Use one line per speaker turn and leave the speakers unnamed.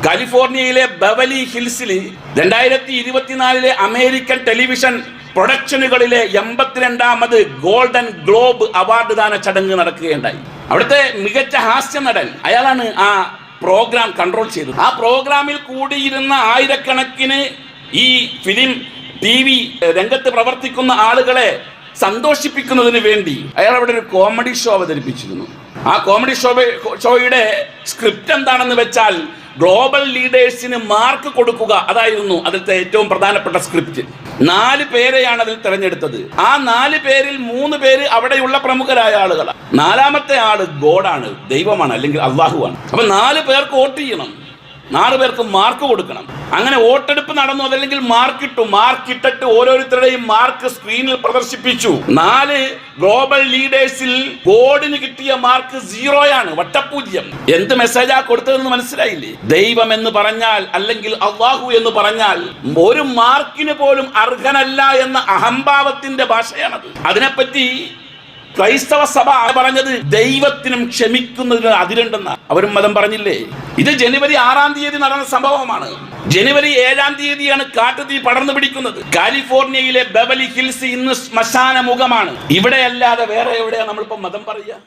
കാലിഫോർണിയയിലെ ബെവലി ഹിൽസിൽ 2024 അമേരിക്കൻ ടെലിവിഷൻ പ്രൊഡക്ഷനുകളിലെ 82ാമത് ഗോൾഡൻ ഗ്ലോബ് അവാർഡ് ദാന ചടങ്ങ് നടക്കുകയുണ്ടായി. അവിടുത്തെ മികച്ച ഹാസ്യ നടൻ അയാളാണ് ആ പ്രോഗ്രാം കൺട്രോൾ ചെയ്തത്. ആ പ്രോഗ്രാമിൽ കൂടിയിരുന്ന ആയിരക്കണക്കിന് ഈ ഫിലിം TV രംഗത്ത് പ്രവർത്തിക്കുന്ന ആളുകളെ സന്തോഷിപ്പിക്കുന്നതിന് വേണ്ടി അയാൾ അവിടെ ഒരു കോമഡി ഷോ അവതരിപ്പിച്ചിരുന്നു. ആ കോമഡി ഷോയുടെ സ്ക്രിപ്റ്റ് എന്താണെന്ന് വെച്ചാൽ ഗ്ലോബൽ ലീഡേഴ്സിന് മാർക്ക് കൊടുക്കുക, അതായിരുന്നു അതിലത്തെ ഏറ്റവും പ്രധാനപ്പെട്ട സ്ക്രിപ്റ്റ്. 4 പേരെയാണ് അതിൽ തിരഞ്ഞെടുത്തത്. ആ 4 പേരിൽ 3 പേര് അവിടെയുള്ള പ്രമുഖരായ ആളുകളാണ്. 4ാമത്തെ ആള് ഗോഡാണ്, ദൈവമാണ്, അല്ലെങ്കിൽ അള്ളാഹുവാണ്. അപ്പൊ 4 പേർക്ക് വോട്ട് ചെയ്യണം, 4 പേർക്ക് മാർക്ക് കൊടുക്കണം. അങ്ങനെ വോട്ടെടുപ്പ് നടന്നു. അതല്ലെങ്കിൽ മാർക്കിട്ടിട്ട് ഓരോരുത്തരുടെയും മാർക്ക് സ്ക്രീനിൽ പ്രദർശിപ്പിച്ചു. 4 ഗ്ലോബൽ ലീഡേഴ്സിൽ ഗോഡിന് കിട്ടിയ മാർക്ക് 0 വട്ടപൂജ്യം. എന്ത് മെസ്സേജാ കൊടുത്തതെന്ന് മനസ്സിലായില്ലേ? ദൈവം എന്ന് പറഞ്ഞാൽ, അല്ലെങ്കിൽ അള്ളാഹു എന്ന് പറഞ്ഞാൽ ഒരു മാർക്കിന് പോലും അർഹനല്ല എന്ന അഹംഭാവത്തിന്റെ ഭാഷയാണത്. അതിനെപ്പറ്റി ക്രൈസ്തവ സഭ പറഞ്ഞത് ദൈവത്തിനും ക്ഷമിക്കുന്നതിന് അതിരുണ്ടെന്ന അവരും മതം പറഞ്ഞില്ലേ? ഇത് ജനുവരി 6-ാം തീയതി നടന്ന സംഭവമാണ്. ജനുവരി 7-ാം തീയതിയാണ് കാട്ടുതീ പടർന്നു പിടിക്കുന്നത്. കാലിഫോർണിയയിലെ ബെവലി ഹിൽസ് ഇന്ന് ശ്മശാന മുഖമാണ്. ഇവിടെ അല്ലാതെ വേറെ എവിടെയാ നമ്മളിപ്പോ മതം പറയുക?